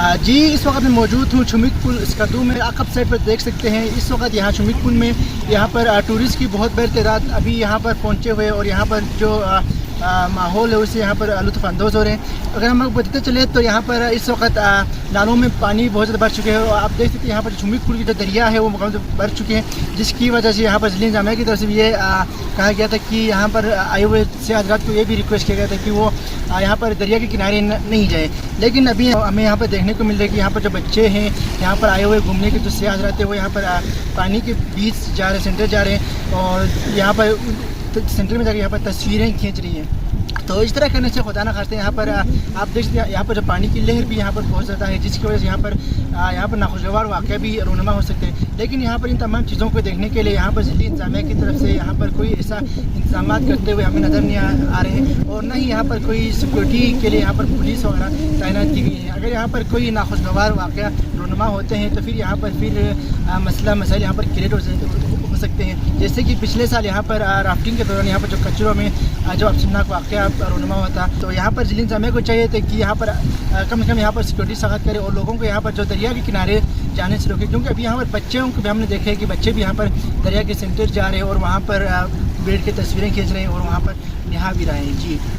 जी इस वक्त मैं मौजूद हूँ शुमिक पुल स्कदू में। अकब साइड पर देख सकते हैं इस वक्त यहाँ शुमिक पुल में यहाँ पर टूरिस्ट की बहुत बड़ी तादाद अभी यहाँ पर पहुँचे हुए और यहाँ पर जो माहौल है उससे यहाँ पर लुत्फ़अंदोज़ हो रहे हैं। अगर हम लोग बताते चले तो यहाँ पर इस वक्त नालों में पानी बहुत ज़्यादा बढ़ चुके हैं और आप देख सकते हैं यहाँ पर शुमिक पुल की जो दरिया है वो मुकाम बढ़ चुके हैं, जिसकी वजह से यहाँ पर ज़िला इंतज़ामिया की तरफ से ये कहा गया था कि यहाँ पर आए हुए से हज़रात को ये भी रिक्वेस्ट किया गया था कि वो यहाँ पर दरिया के किनारे नहीं जाए। लेकिन अभी हमें यहाँ पर देखने को मिल रहा है कि यहाँ पर जो बच्चे हैं यहाँ पर आए हुए घूमने के जो सयाह हज़रात हैं वो यहाँ पर पानी के बीच जा रहे सेंटर जा रहे हैं और यहाँ पर सेंटर में जाकर यहाँ पर तस्वीरें खींच रही हैं। तो इस तरह करने से खुदा ना खाते यहाँ पर आप देख सकते हैं यहाँ पर जो पानी की लहर भी यहाँ पर बहुत ज़्यादा है, जिसकी वजह से यहाँ पर नाखुशगवार वाक़या भी रूनमा हो सकते हैं। लेकिन यहाँ पर इन तमाम चीज़ों को देखने के लिए यहाँ पर ज़िला इंतज़ामिया की तरफ से यहाँ पर कोई ऐसा इंतजाम करते हुए हमें नज़र नहीं आ रहे हैं और न ही यहाँ पर कोई सिक्योरिटी के लिए यहाँ पर पुलिस वगैरह तैनात की गई है। अगर यहाँ पर कोई नाखुशगवार वाक़या रूनमा होते हैं तो फिर यहाँ पर मसला मसाइल यहाँ पर क्रिएट हो सकते हैं। जैसे कि पिछले साल यहाँ पर राफ्टिंग के दौरान यहाँ पर जो कचरों में जो अफसोसनाक वाक़या रूनमा हुआ था, तो यहाँ पर ज़िला इंतज़ामिया को चाहिए था कि यहाँ पर कम से कम यहाँ पर सिक्योरिटी सख्त करे और लोगों को यहाँ पर जो दरिया के किनारे जाने से रोके। क्योंकि अभी यहाँ पर बच्चों को भी हमने देखा है कि बच्चे भी यहाँ पर दरिया के सेंटर जा रहे हैं और वहाँ पर बैठ के तस्वीरें खींच रहे हैं और वहाँ पर नहा भी रहे हैं। जी।